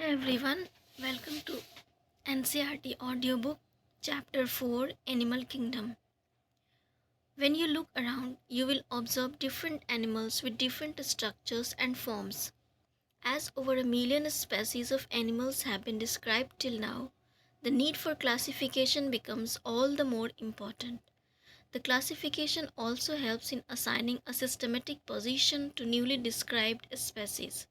everyone, welcome to NCERT Audiobook Chapter 4 Animal Kingdom. When you look around, you will observe different animals with different structures and forms. As over a million species of animals have been described till now, the need for classification becomes all the more important. The classification also helps in assigning a systematic position to newly described species.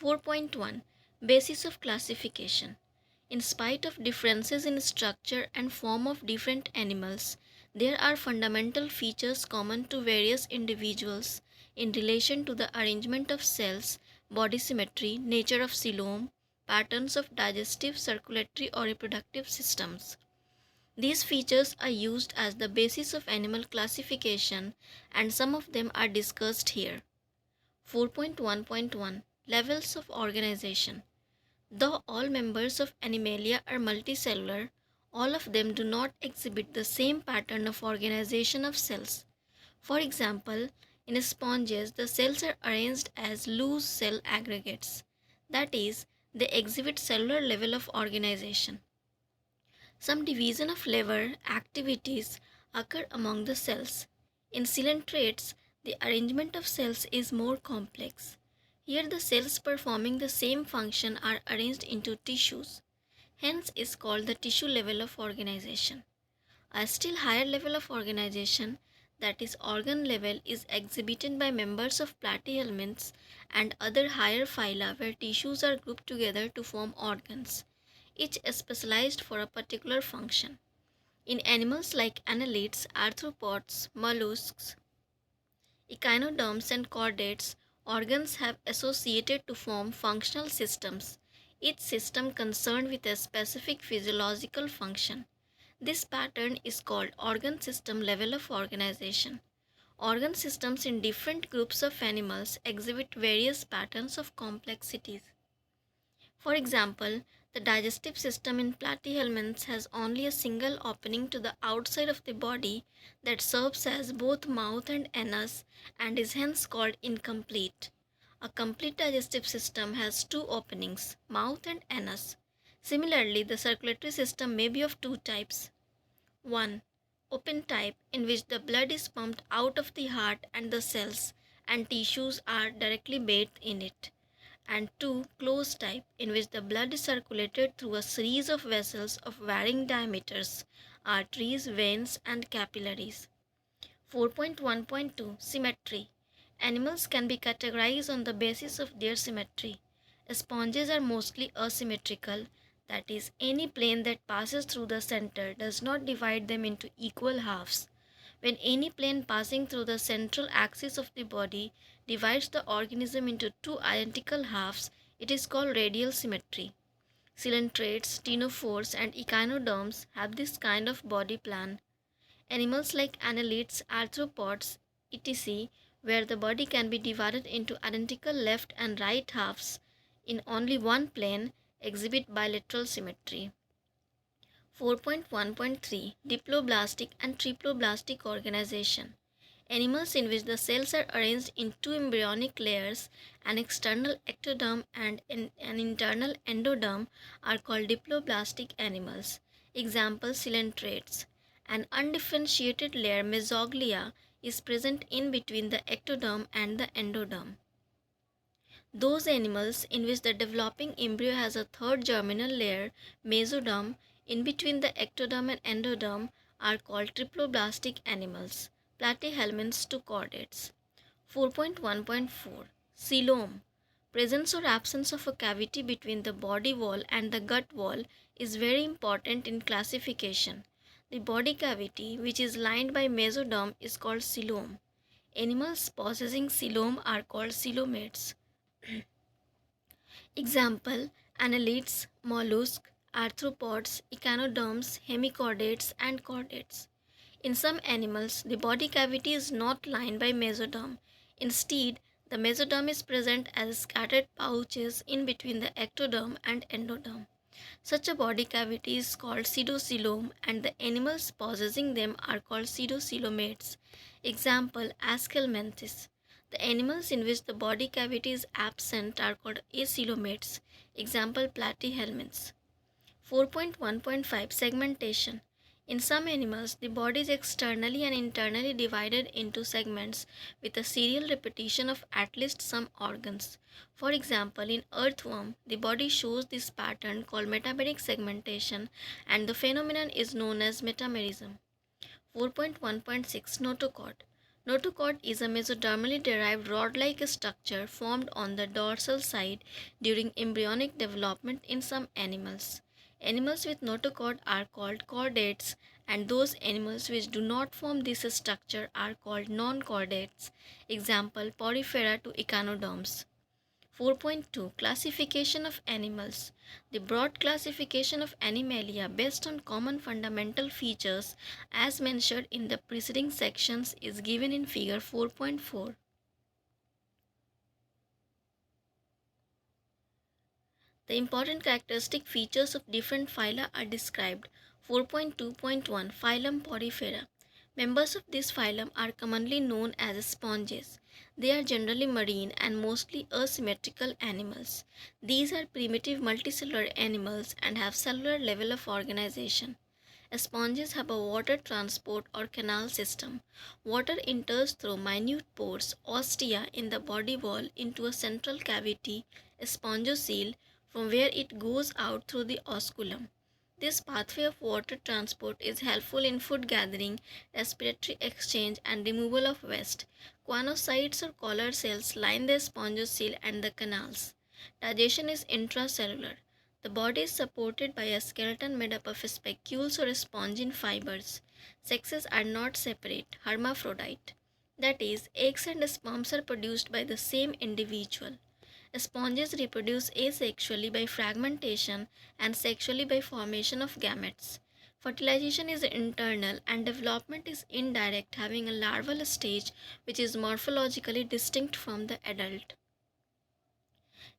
4.1 Basis of classification. In spite of differences in structure and form of different animals, there are fundamental features common to various individuals in relation to the arrangement of cells, body symmetry, nature of coelom, patterns of digestive, circulatory, or reproductive systems. These features are used as the basis of animal classification, and some of them are discussed here. 4.1.1 Levels of organization. Though all members of Animalia are multicellular, all of them do not exhibit the same pattern of organization of cells. For example, in sponges, the cells are arranged as loose cell aggregates. That is, they exhibit cellular level of organization. Some division of lever activities occur among the cells. In coelentrates, the arrangement of cells is more complex. Here the cells performing the same function are arranged into tissues. Hence is called the tissue level of organization. A still higher level of organization, that is organ level, is exhibited by members of platyhelminths and other higher phyla where tissues are grouped together to form organs, each specialized for a particular function. In animals like annelids, arthropods, mollusks, echinoderms and chordates, organs have associated to form functional systems, each system concerned with a specific physiological function. This pattern is called organ system level of organization. Organ systems in different groups of animals exhibit various patterns of complexities. For example, the digestive system in platyhelminths has only a single opening to the outside of the body that serves as both mouth and anus and is hence called incomplete. A complete digestive system has two openings, mouth and anus. Similarly, the circulatory system may be of two types. 1. Open type, in which the blood is pumped out of the heart and the cells and tissues are directly bathed in it. And 2. Closed type, in which the blood is circulated through a series of vessels of varying diameters, arteries, veins, and capillaries. 4.1.2 Symmetry. Animals can be categorized on the basis of their symmetry. Sponges are mostly asymmetrical, that is, any plane that passes through the center does not divide them into equal halves. When any plane passing through the central axis of the body divides the organism into two identical halves, it is called radial symmetry. Coelentrates, ctenophores, and echinoderms have this kind of body plan. Animals like annelids, arthropods, etc., where the body can be divided into identical left and right halves in only one plane, exhibit bilateral symmetry. 4.1.3 Diploblastic and Triploblastic organization. Animals in which the cells are arranged in two embryonic layers, an external ectoderm and an internal endoderm, are called diploblastic animals. Example: coelentrates. An undifferentiated layer, mesoglea, is present in between the ectoderm and the endoderm. Those animals in which the developing embryo has a third germinal layer, mesoderm, in between the ectoderm and endoderm are called triploblastic animals. Platyhelminths to chordates. 4.1.4 Coelom. Presence or absence of a cavity between the body wall and the gut wall is very important in classification. The body cavity, which is lined by mesoderm, is called coelom. Animals possessing coelom are called coelomates. Example: annelids, mollusks, arthropods, echinoderms, hemichordates, and chordates. In some animals, the body cavity is not lined by mesoderm. Instead, the mesoderm is present as scattered pouches in between the ectoderm and endoderm. Such a body cavity is called pseudocoelom, and the animals possessing them are called pseudocoelomates. Example: Aschelminthes. The animals in which the body cavity is absent are called acoelomates. Example platyhelminths. 4.1.5 Segmentation. In some animals, the body is externally and internally divided into segments with a serial repetition of at least some organs. For example, in earthworm, the body shows this pattern called metabolic segmentation, and the phenomenon is known as metamerism. 4.1.6 Notochord. Notochord is a mesodermally derived rod-like structure formed on the dorsal side during embryonic development in some animals. Animals with notochord are called chordates, and those animals which do not form this structure are called non-chordates. Example, Porifera to echinoderms. 4.2 Classification of animals. The broad classification of Animalia based on common fundamental features as mentioned in the preceding sections is given in figure 4.4. The important characteristic features of different phyla are described. 4.2.1 Phylum Porifera. Members of this phylum are commonly known as sponges. They are generally marine and mostly asymmetrical animals. These are primitive multicellular animals and have cellular level of organization. Sponges have a water transport or canal system. Water enters through minute pores, ostia, in the body wall into a central cavity, spongocele, from where it goes out through the osculum. This pathway of water transport is helpful in food gathering, respiratory exchange, and removal of waste. Choanocytes or collar cells line the spongocele and the canals. Digestion is intracellular. The body is supported by a skeleton made up of spicules or spongin fibers. Sexes are not separate, hermaphrodite. That is, eggs and sperms are produced by the same individual. Sponges reproduce asexually by fragmentation and sexually by formation of gametes. Fertilization is internal and development is indirect, having a larval stage which is morphologically distinct from the adult.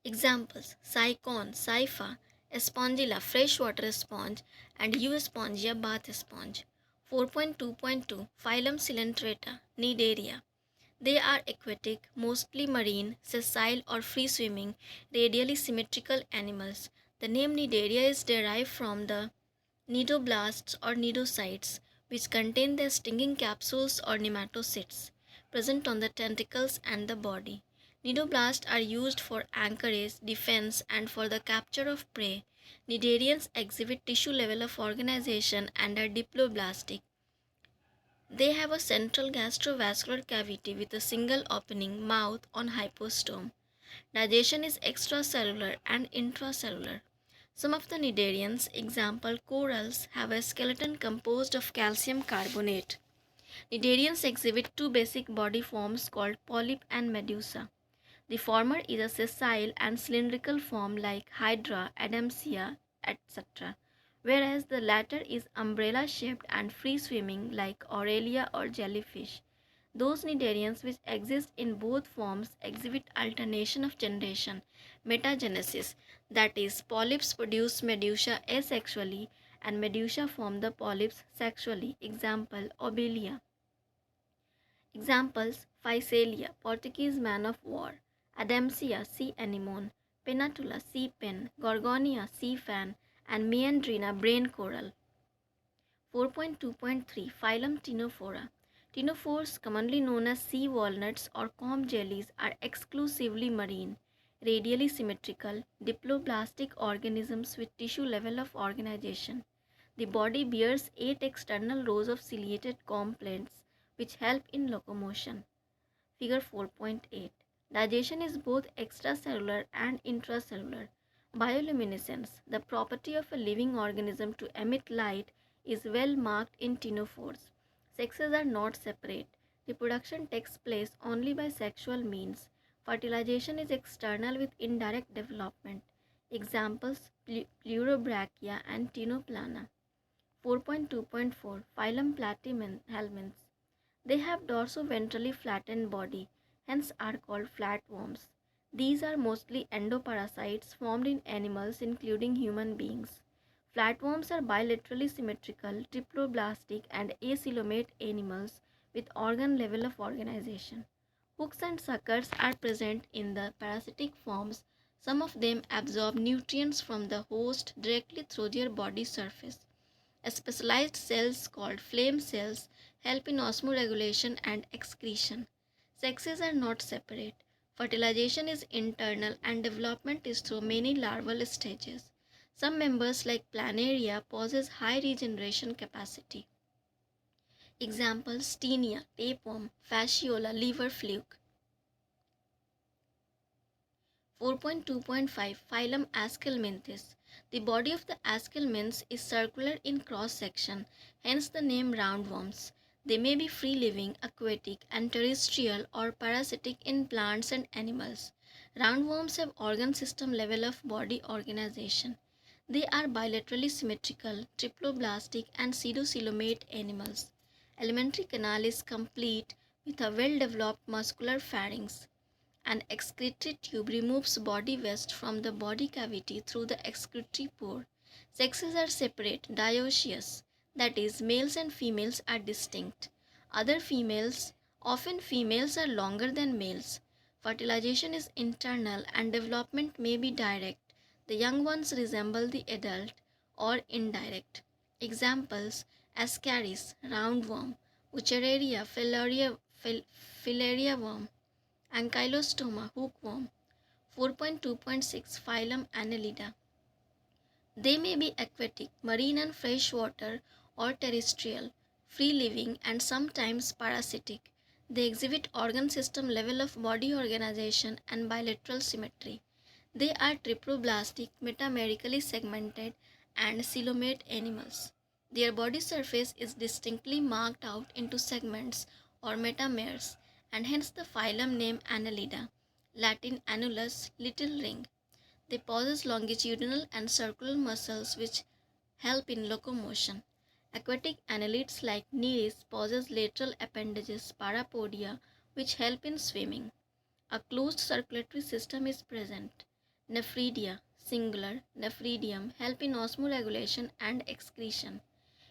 Examples: Cycon, Cypha, Spongilla, freshwater sponge, and Euspongia, bath sponge. 4.2.2 Phylum Coelenterata, Cnidaria. They are aquatic, mostly marine, sessile or free-swimming, radially symmetrical animals. The name Cnidaria is derived from the cnidoblasts or cnidocytes, which contain the stinging capsules or nematocysts present on the tentacles and the body. Cnidoblasts are used for anchorage, defense, and for the capture of prey. Cnidarians exhibit tissue level of organization and are diploblastic. They have a central gastrovascular cavity with a single opening mouth on hypostome. Digestion is extracellular and intracellular. Some of the cnidarians, example corals, have a skeleton composed of calcium carbonate. Cnidarians exhibit two basic body forms called polyp and medusa. The former is a sessile and cylindrical form like Hydra, Adamsia, etc., whereas the latter is umbrella-shaped and free-swimming like Aurelia or jellyfish. Those cnidarians which exist in both forms exhibit alternation of generation, metagenesis, that is, polyps produce medusa asexually and medusa form the polyps sexually. Example, Obelia. Examples: Physalia, Portuguese man of war; Adamsia, sea anemone; Pennatula, sea pen; Gorgonia, sea fan; and Meandrina, brain coral. 4.2.3 Phylum Ctenophora. Ctenophores, commonly known as sea walnuts or comb jellies, are exclusively marine, radially symmetrical, diploblastic organisms with tissue level of organization. The body bears 8 external rows of ciliated comb plates which help in locomotion. Figure 4.8. Digestion is both extracellular and intracellular. Bioluminescence, the property of a living organism to emit light, is well marked in ctenophores. Sexes are not separate. Reproduction takes place only by sexual means. Fertilization is external with indirect development. Examples: Pleurobrachia and Ctenoplana. 4.2.4 Phylum Platyhelminths. They have dorso-ventrally flattened body, hence are called flatworms. These are mostly endoparasites formed in animals including human beings. Flatworms are bilaterally symmetrical, triploblastic and acoelomate animals with organ level of organization. Hooks and suckers are present in the parasitic forms Some of them absorb nutrients from the host directly through their body surface. Specialized cells called flame cells help in osmoregulation and excretion. Sexes are not separate. Fertilization is internal and development is through many larval stages. Some members like planaria possess high regeneration capacity. Examples: Taenia, tapeworm, fasciola, liver fluke. 4.2.5 Phylum Aschelminthes. The body of the aschelminths is circular in cross section, hence the name roundworms. They may be free living, aquatic, and terrestrial or parasitic in plants and animals. Roundworms have organ system level of body organization. They are bilaterally symmetrical, triploblastic, and pseudocoelomate animals. Alimentary canal is complete with a well-developed muscular pharynx. An excretory tube removes body waste from the body cavity through the excretory pore. Sexes are separate, dioecious, that is, males and females are distinct. Often females are longer than males. Fertilization is internal and development may be direct. The young ones resemble the adult or indirect. Examples: Ascaris, roundworm; Wuchereria, filaria worm; Ankylostoma, hookworm. 4.2.6 Phylum Analita. They may be aquatic, marine and freshwater, or terrestrial, free living, and sometimes parasitic. They exhibit organ system level of body organization and bilateral symmetry. They are triploblastic, metamerically segmented, and coelomate animals. Their body surface is distinctly marked out into segments or metameres, and hence the phylum name Annelida, Latin annulus, little ring. They possess longitudinal and circular muscles which help in locomotion. Aquatic annelids like Nereis possess lateral appendages, parapodia, which help in swimming. A closed circulatory system is present. Nephridia, singular, nephridium, help in osmoregulation and excretion.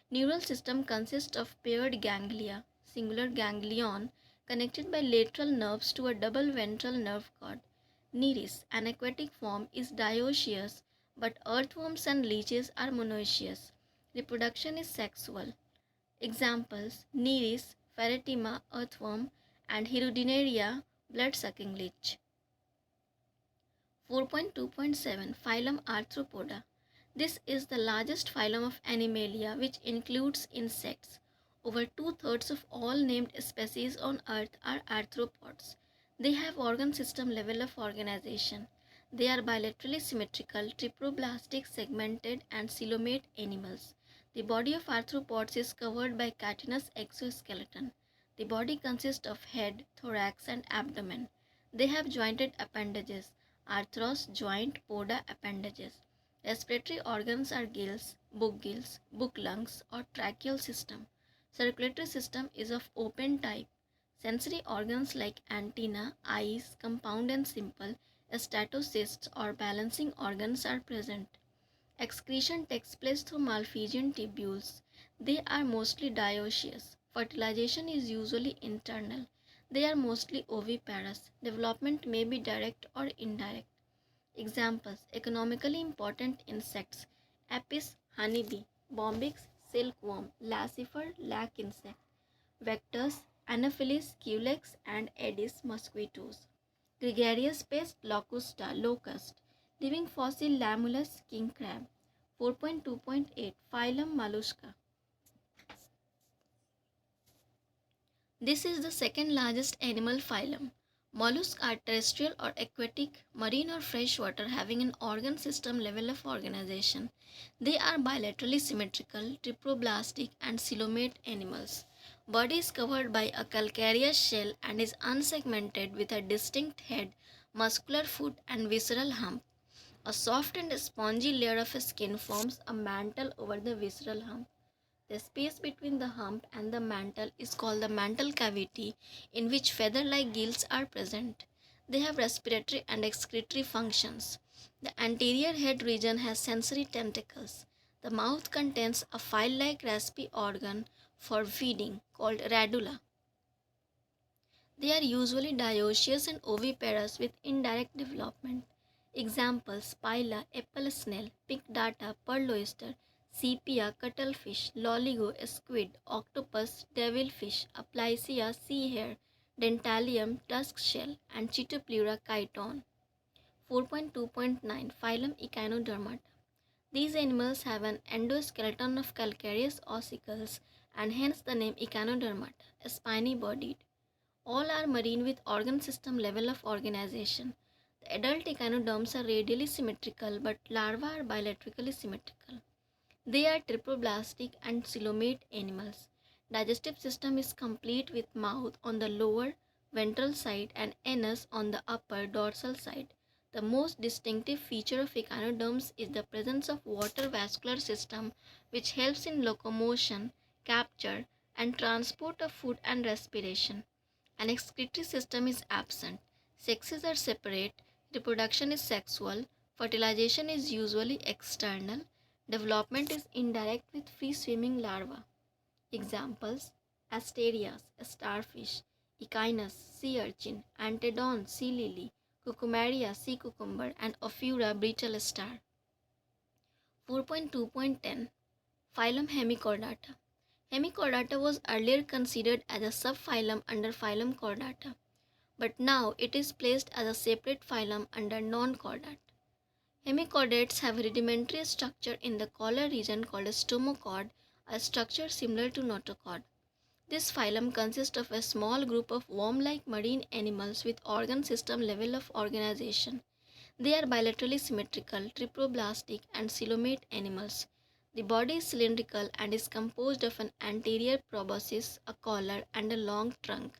Neural system consists of paired ganglia, singular ganglion, connected by lateral nerves to a double ventral nerve cord. Nereis, an aquatic form, is dioecious, but earthworms and leeches are monoecious. Reproduction is sexual. Examples: Nereis, Ferretima, earthworm, and Hirudinaria, blood-sucking leech. 4.2.7 Phylum Arthropoda. This is the largest phylum of Animalia, which includes insects. Over two-thirds of all named species on Earth are arthropods. They have organ system level of organization. They are bilaterally symmetrical, triploblastic, segmented, and coelomate animals. The body of arthropods is covered by chitinous exoskeleton. The body consists of head, thorax, and abdomen. They have jointed appendages, arthros, joint, poda, appendages. Respiratory organs are gills, book lungs, or tracheal system. Circulatory system is of open type. Sensory organs like antenna, eyes, compound and simple, statocysts or balancing organs are present. Excretion takes place through Malpighian tubules. They are mostly dioecious. Fertilization is usually internal. They are mostly oviparous. Development may be direct or indirect. Examples: economically important insects: Apis, honeybee; Bombyx, silkworm; Lacifer, lac insect. Vectors: Anopheles, Culex, and Aedes mosquitoes. Gregarious pest: Locusta, locust. Living fossil: Lamulus, king crab. 4.2.8 Phylum Maluska. This is the second largest animal phylum. Mollusks are terrestrial or aquatic, marine or freshwater, having an organ system level of organization. They are bilaterally symmetrical, triploblastic, and coelomate animals. Body is covered by a calcareous shell and is unsegmented with a distinct head, muscular foot, and visceral hump. A soft and spongy layer of skin forms a mantle over the visceral hump. The space between the hump and the mantle is called the mantle cavity, in which feather-like gills are present. They have respiratory and excretory functions. The anterior head region has sensory tentacles. The mouth contains a file-like raspy organ for feeding called radula. They are usually dioecious and oviparous with indirect development. Examples: Pila, apple snail, pink data, pearl oyster, sepia, cuttlefish, loligo, squid, octopus, devilfish, aplysia, sea hare, dentalium, tusk shell, and Chitopleura chiton. 4.2.9 Phylum Echinodermata. These animals have an endoskeleton of calcareous ossicles and hence the name Echinodermata, spiny-bodied. All are marine with organ system level of organization. The adult echinoderms are radially symmetrical but larvae are bilaterally symmetrical. They are triploblastic and coelomate animals. Digestive system is complete with mouth on the lower ventral side and anus on the upper dorsal side. The most distinctive feature of echinoderms is the presence of water vascular system which helps in locomotion, capture, and transport of food and respiration. An excretory system is absent. Sexes are separate. Reproduction is sexual. Fertilization is usually external. Development is indirect with free-swimming larvae. Examples: Asterias, starfish; Echinus, sea urchin; Antedon, sea lily; Cucumaria, sea cucumber; and Ophiura, brittle star. 4.2.10 Phylum Hemichordata. Hemichordata was earlier considered as a subphylum under Phylum Chordata, but now it is placed as a separate phylum under non-chordate. Hemichordates have a rudimentary structure in the collar region called a stomochord, a structure similar to notochord. This phylum consists of a small group of worm-like marine animals with organ system level of organization. They are bilaterally symmetrical, triploblastic, and coelomate animals. The body is cylindrical and is composed of an anterior proboscis, a collar, and a long trunk.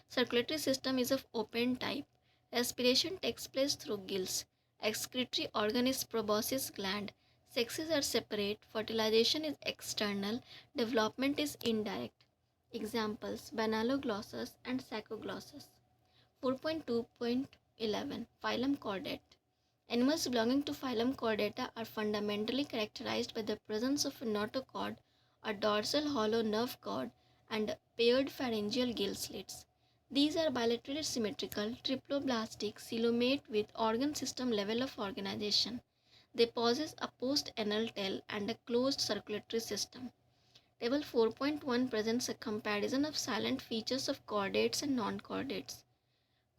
Circulatory system is of open type. Respiration takes place through gills. Excretory organ is proboscis gland. Sexes are separate. Fertilization is external. Development is indirect. Examples: Banaloglossus and Saccoglossus. 4.2.11 Phylum Cordette. Animals belonging to Phylum Chordata are fundamentally characterized by the presence of a notochord, a dorsal hollow nerve cord, and paired pharyngeal gill slits. These are bilaterally symmetrical, triploblastic, coelomate with organ system level of organization. They possess a post-anal tail and a closed circulatory system. Table 4.1 presents a comparison of silent features of chordates and non-chordates.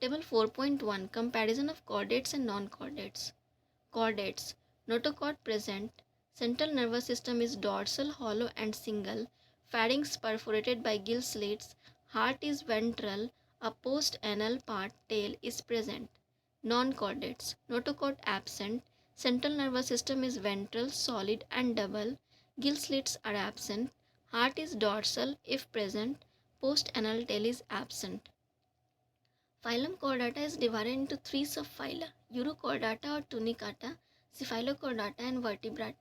Table 4.1 Comparison of chordates and non-chordates. Chordates. Notochord present. Central nervous system is dorsal, hollow, and single. Pharynx perforated by gill slits. Heart is ventral. A post-anal part tail is present. Non-chordates. Notochord absent. Central nervous system is ventral, solid, and double. Gill slits are absent. Heart is dorsal if present. Post-anal tail is absent. Phylum Chordata is divided into three subphyla: Urochordata or Tunicata, Cephalochordata, and Vertebrata.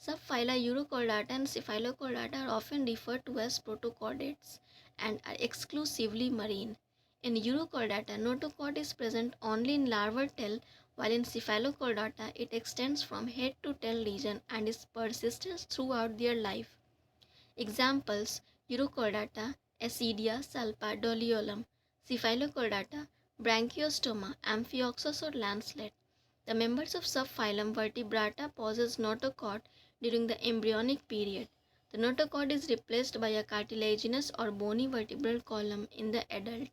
Subphyla Urochordata and Cephalochordata are often referred to as protochordates and are exclusively marine. In Urochordata, notochord is present only in larval tail, while in Cephalochordata it extends from head to tail region and is persistent throughout their life. Examples: Urochordata, Acidia, Salpa, Doliolum; Cephalochordata, Branchiostoma, Amphioxus or Lancelet. The members of subphylum Vertebrata possess notochord during the embryonic period. The notochord is replaced by a cartilaginous or bony vertebral column in the adult.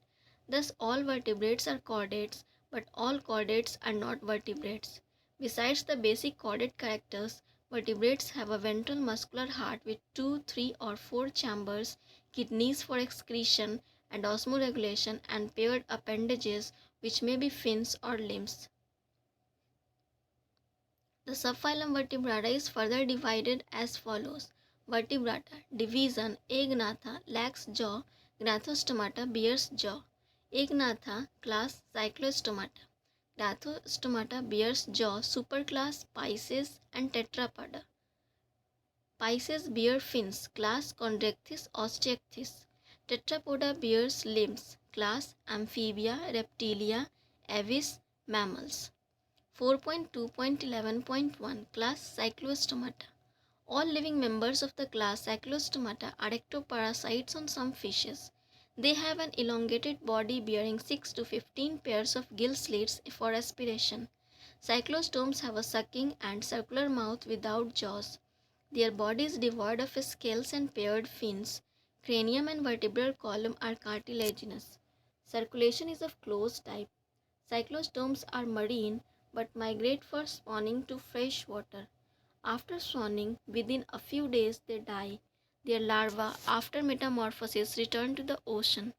Thus all vertebrates are chordates, but all chordates are not vertebrates. Besides the basic chordate characters, vertebrates have a ventral muscular heart with 2, 3, or 4 chambers, kidneys for excretion and osmoregulation, and paired appendages which may be fins or limbs. The subphylum Vertebrata is further divided as follows. Vertebrata. Division: Agnatha lacks jaw, Gnathostomata bears jaw. Agnatha class Cyclostomata. Gnathostomata bears jaw, superclass Pisces and Tetrapoda. Pisces bear fins, class Contractis osteichthyes. Tetrapoda bears limbs, class Amphibia, Reptilia, Aves, mammals. 4.2.11.1 Class Cyclostomata. All living members of the class Cyclostomata are ectoparasites on some fishes. They have an elongated body bearing 6 to 15 pairs of gill slits for respiration. Cyclostomes have a sucking and circular mouth without jaws. Their body is devoid of scales and paired fins. Cranium and vertebral column are cartilaginous. Circulation is of closed type. Cyclostomes are marine but migrate for spawning to fresh water. After spawning, within a few days they die. Their larvae, after metamorphosis, return to the ocean.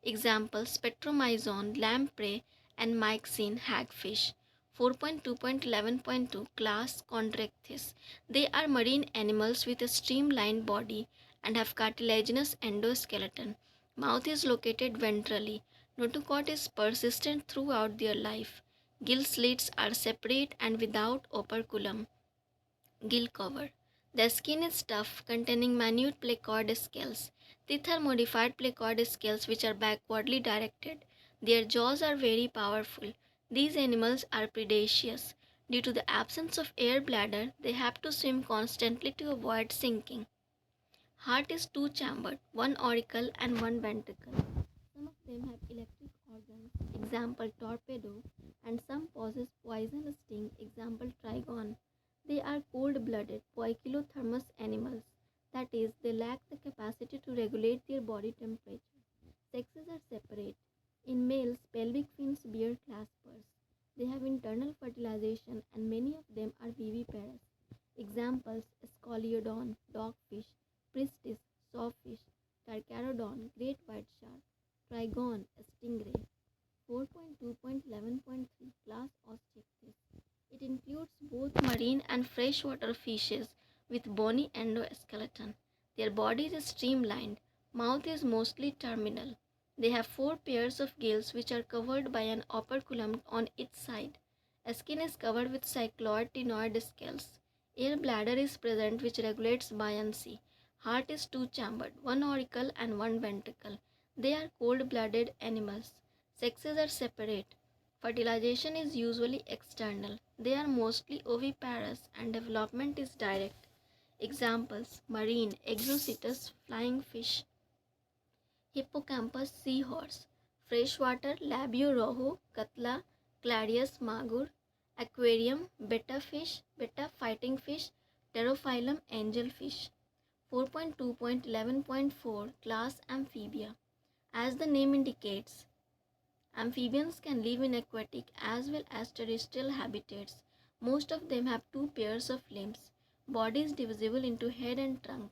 Examples: Petromyzon, lamprey, and myxine, hagfish. 4.2.11.2 Class Contractis. They are marine animals with a streamlined body and have cartilaginous endoskeleton. Mouth is located ventrally. Notochord is persistent throughout their life. Gill slits are separate and without operculum. Gill cover. The skin is tough, containing minute placoid scales. Teeth are modified placoid scales which are backwardly directed. Their jaws are very powerful. These animals are predaceous. Due to the absence of air bladder, they have to swim constantly to avoid sinking. Heart is two-chambered, one auricle and one ventricle. Some of them have electric organs, example torpedo, and some possess poison sting, example trigon. They are cold-blooded, poikilothermous animals. That is, they lack the capacity to regulate their body temperature. Sexes are separate. In males, pelvic fins bear claspers. They have internal fertilization and many of them are viviparous. Examples: Scoliodon, dogfish; Pristis, sawfish; Carcharodon, great white shark; Trigon, stingray. 4.2.11.3 Class Osteichthyes. It includes both marine and freshwater fishes with bony endoskeleton. Their body is streamlined. Mouth is mostly terminal. They have four pairs of gills which are covered by an operculum on each side. Skin is covered with cycloid tenoid scales. Air bladder is present which regulates buoyancy. Heart is two-chambered, one auricle and one ventricle. They are cold-blooded animals. Sexes are separate. Fertilization is usually external. They are mostly oviparous and development is direct. Examples: marine, Exocetus, flying fish; Hippocampus, seahorse; freshwater, Labio rojo, Katla, Clarius magur; aquarium, betta fish, betta fighting fish, Pterophyllum angelfish. 4.2.11.4 Class Amphibia. As the name indicates, amphibians can live in aquatic as well as terrestrial habitats. Most of them have two pairs of limbs. Body is divisible into head and trunk.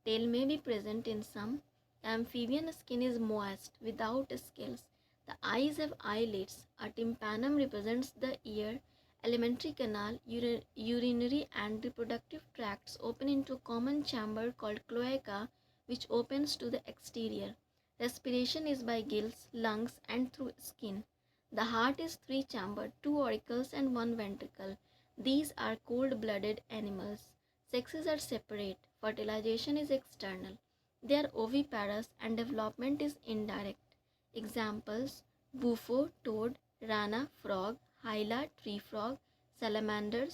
Tail may be present in some. The amphibian skin is moist, without scales. The eyes have eyelids. A tympanum represents the ear. Alimentary canal, urinary and reproductive tracts open into a common chamber called cloaca, which opens to the exterior. Respiration is by gills, lungs, and through skin. The heart is three-chambered, two auricles and one ventricle. These are cold-blooded animals. Sexes are separate. Fertilization is external. They are oviparous and development is indirect. Examples: bufo, toad; rana, frog; hyla, tree frog; salamander,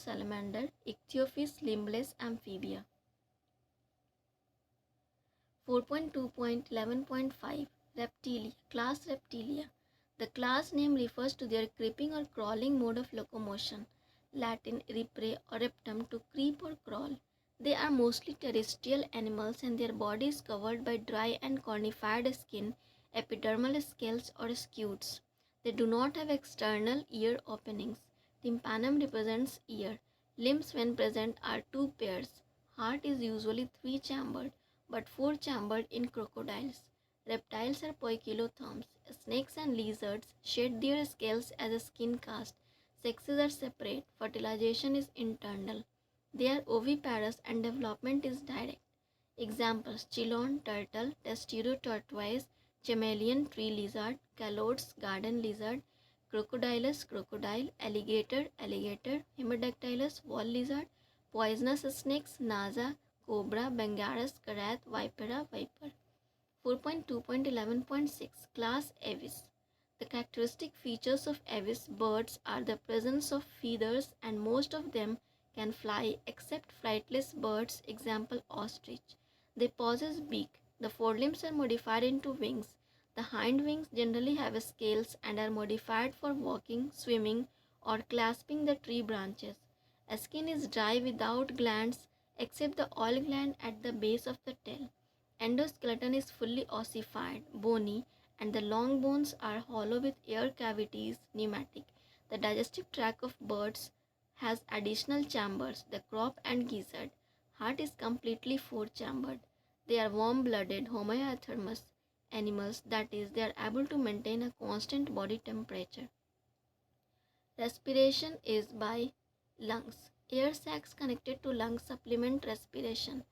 ichthyophis, limbless amphibia. 4.2.11.5 Reptilia. Class Reptilia. The class name refers to their creeping or crawling mode of locomotion. Latin repre or reptum, to creep or crawl. They are mostly terrestrial animals and their body is covered by dry and cornified skin, epidermal scales or scutes. They do not have external ear openings. Tympanum represents ear. Limbs when present are two pairs. Heart is usually three-chambered but four-chambered in crocodiles. Reptiles are poikilotherms. Snakes and lizards shed their scales as a skin cast. Sexes are separate. Fertilization is internal. They are oviparous and development is direct. Examples: Chilon, turtle; Testuro, tortoise; chameleon, tree lizard; calotes, garden lizard; crocodilus, crocodile; alligator, hemidactylus, wall lizard; poisonous snakes, naza, cobra, bangarus, karath, vipera, viper. 4.2.11.6 Class Aves. The characteristic features of aves birds are the presence of feathers, and most of them can fly except flightless birds, example ostrich. They possess beak. The forelimbs are modified into wings. The hind wings generally have scales and are modified for walking, swimming, or clasping the tree branches. Skin is dry without glands except the oil gland at the base of the tail. Endoskeleton is fully ossified, bony, and the long bones are hollow with air cavities, pneumatic. The digestive tract of birds has additional chambers, the crop and gizzard. Heart is completely four-chambered. They are warm-blooded homoiothermous animals, that is, they are able to maintain a constant body temperature. Respiration is by lungs. Air sacs connected to lungs supplement respiration.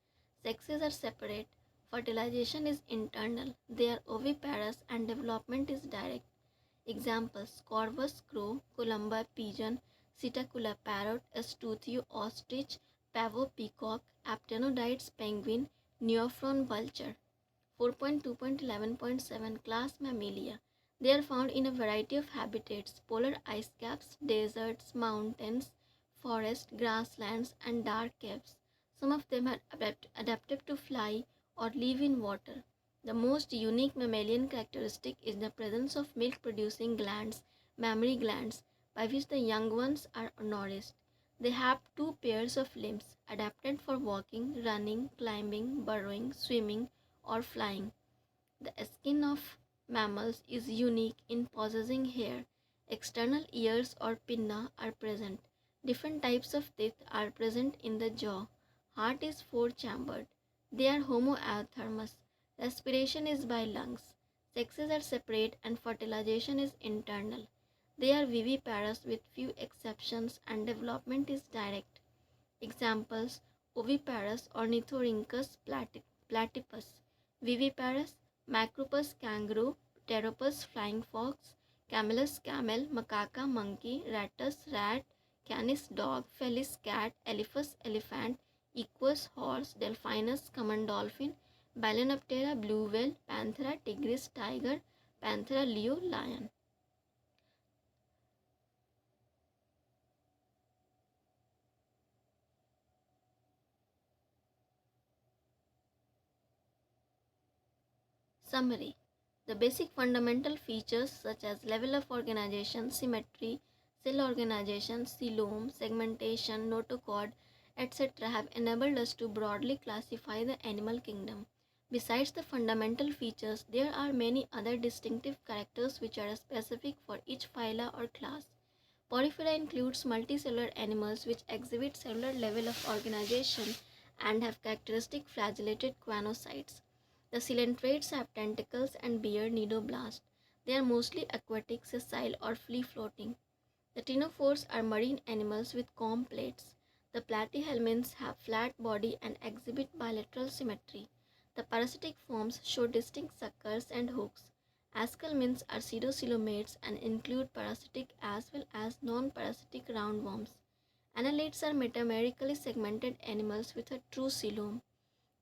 Sexes are separate. Fertilization is internal. They are oviparous and development is direct. Examples: Corvus crow, Columba pigeon, Psittacula parrot, Astutio ostrich, Pavo peacock, Aptenodytes penguin, Neophron vulture. 4.2.11.7 Class Mammilia. They are found in a variety of habitats: polar ice caps, deserts, mountains, forests, grasslands, and dark caves. Some of them are adapted to fly or live in water. The most unique mammalian characteristic is the presence of milk-producing glands, mammary glands, by which the young ones are nourished. They have two pairs of limbs, adapted for walking, running, climbing, burrowing, swimming, or flying. The skin of mammals is unique in possessing hair. External ears or pinna are present. Different types of teeth are present in the jaw. Heart is four-chambered. They are homoiothermous. Respiration is by lungs. Sexes are separate and fertilization is internal. They are viviparous with few exceptions and development is direct. Examples: oviparous Ornithorhynchus platypus, viviparous Macropus kangaroo, Pteropus flying fox, Camelus camel, Macaca monkey, Rattus rat, Canis dog, Felis cat, Elephas elephant, Equus horse, Delphinus common dolphin, Balaenoptera blue whale, Panthera tigris tiger, Panthera leo lion. Summary: the basic fundamental features such as level of organization, symmetry, cell organization, coelom, segmentation, notochord, etc. have enabled us to broadly classify the animal kingdom. Besides the fundamental features, there are many other distinctive characters which are specific for each phyla or class. Porifera includes multicellular animals which exhibit cellular level of organization and have characteristic flagellated choanocytes. The coelentrates have tentacles and bear cnidoblast. They are mostly aquatic, sessile, or free-floating. The ctenophores are marine animals with comb plates. The platyhelminths have flat body and exhibit bilateral symmetry. The parasitic forms show distinct suckers and hooks. Aschelminths are pseudocoelomates and include parasitic as well as non-parasitic roundworms. Annelids are metamerically segmented animals with a true coelom.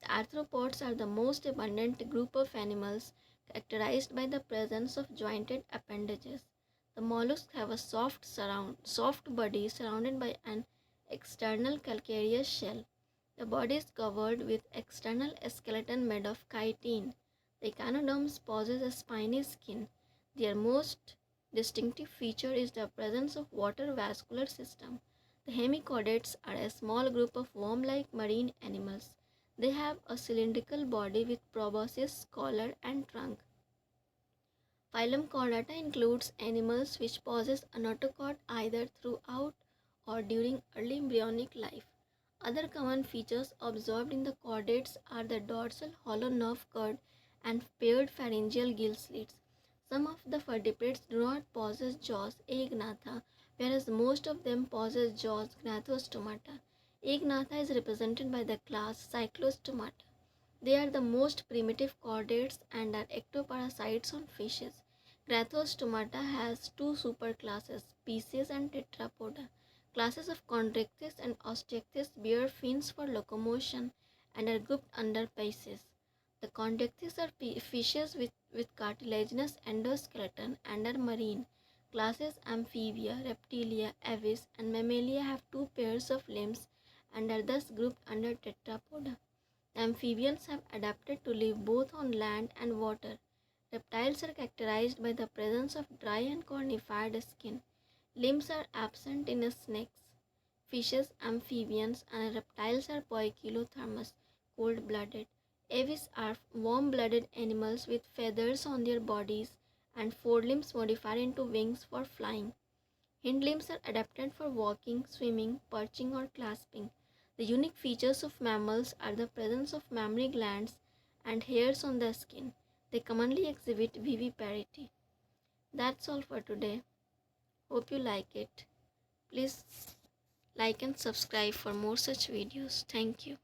The arthropods are the most abundant group of animals characterized by the presence of jointed appendages. The mollusks have a soft body surrounded by an external calcareous shell. The body is covered with external skeleton made of chitin. The echinoderms possess a spiny skin. Their most distinctive feature is the presence of water vascular system. The hemichordates are a small group of worm-like marine animals. They have a cylindrical body with proboscis, collar, and trunk. Phylum Chordata includes animals which possess a notochord either throughout or during early embryonic life. Other common features observed in the chordates are the dorsal hollow nerve cord and paired pharyngeal gill slits. Some of the vertebrates do not possess jaws, agnatha, whereas most of them possess jaws, gnathostomata. Agnatha is represented by the class Cyclostomata. They are the most primitive chordates and are ectoparasites on fishes. Gnathostomata has two superclasses, Pisces and Tetrapoda. Classes of Contractis and Osteichthyes bear fins for locomotion and are grouped under Pisces. The Contractis are fishes with cartilaginous endoskeleton and are marine. Classes Amphibia, Reptilia, Aves, and Mammalia have two pairs of limbs and are thus grouped under Tetrapoda. Amphibians have adapted to live both on land and water. Reptiles are characterized by the presence of dry and cornified skin. Limbs are absent in snakes, fishes, amphibians, and reptiles are poikilothermous, cold-blooded. Aves are warm-blooded animals with feathers on their bodies and forelimbs modified into wings for flying. Hind limbs are adapted for walking, swimming, perching, or clasping. The unique features of mammals are the presence of mammary glands and hairs on the skin. They commonly exhibit viviparity. That's all for today. Hope you like it. Please like and subscribe for more such videos. Thank you.